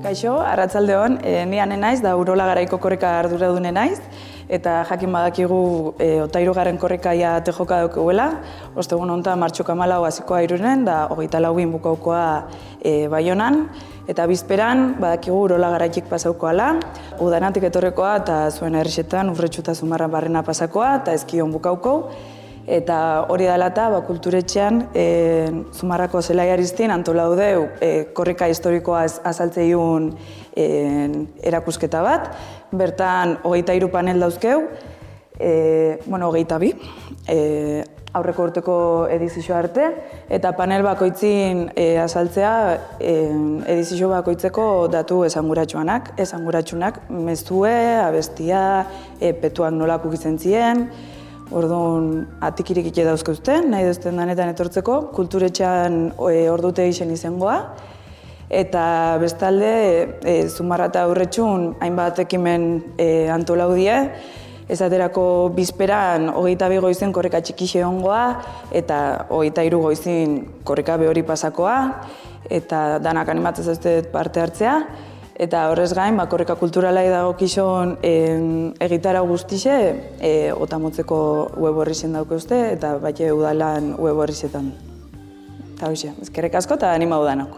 Kaixo, arratsaldeon, ni Ane naiz, da Urola Garaiko korrika arduradune naiz, eta jakin badakigu Otairugarren korrekaia tejoka daukagula, ostegun honetan martxok 14 hasikoa Irunen, da 24 bukaukoa Baionan, eta bizperan badakigu Urola Garaikik pasaukoala, udanatik etorrekoa eta zuen herrixetan Urretxu eta Zumarra barrena pasakoa, eta ezkion bukauko. Eta hori dela eta kulturetxean Zumarrako zelai ariztin antolaudeu korrika historikoa azaltzeiun erakusketa bat. Bertan 23 panel dauzkeu, 22, aurreko urteko edizio arte, eta panel bakoitzin azaltzea edizio bakoitzeko datu esanguratsunak, mezue, abestia, petuak nolakuk izan ziren. Orduan, atikirik ite dauzkauzte, nahi duzten danetan etortzeko, kulturetxean ordute isen izangoa. Eta bestalde, Zumarra eta Urretxun hainbat ekimen antolaudie, esaterako bizperan 22 goizen korrika txikixe ongoa, eta 23 goizin korrika behori pasakoa, eta danak animatzen zauzte parte hartzea. Eta horrez gain, korrika kulturalai dagokizun egitarau guztixe, Otamotzeko web horrixen daukeuzte, eta baite udalan web horrixetan. Eta hoxe, ezkerrik asko eta animau danok.